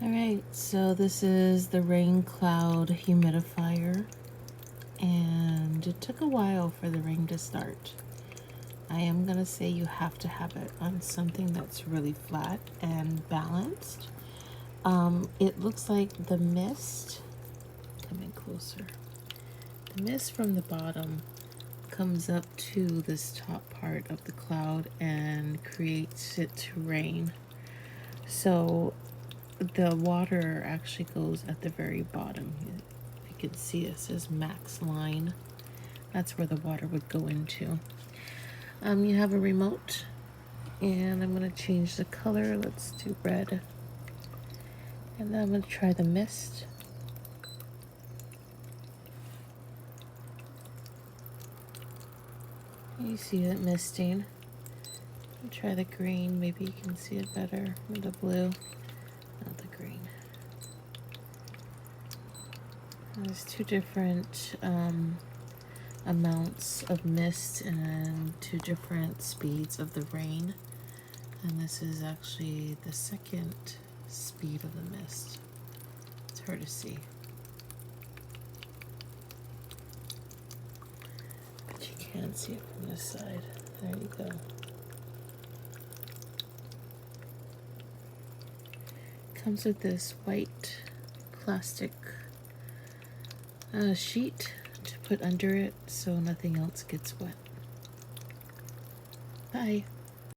Alright, so this is the rain cloud humidifier, and it took a while for the rain to start. I am going to say you have to have it on something that's really flat and balanced. It looks like the mist, come in closer, the mist from the bottom comes up to this top part of the cloud and creates it to rain. So the water actually goes at the very bottom. You can see it says max line. That's where the water would go into. You have a remote, and I'm going to change the color. Let's do red. And then I'm going to try the mist. You see that misting. I'll try the green. Maybe you can see it better. Or the blue, not the green. There's two different amounts of mist and two different speeds of the rain. And this is actually the second speed of the mist. It's hard to see. But you can see it from this side. There you go. Comes with this white plastic sheet to put under it so nothing else gets wet. Bye.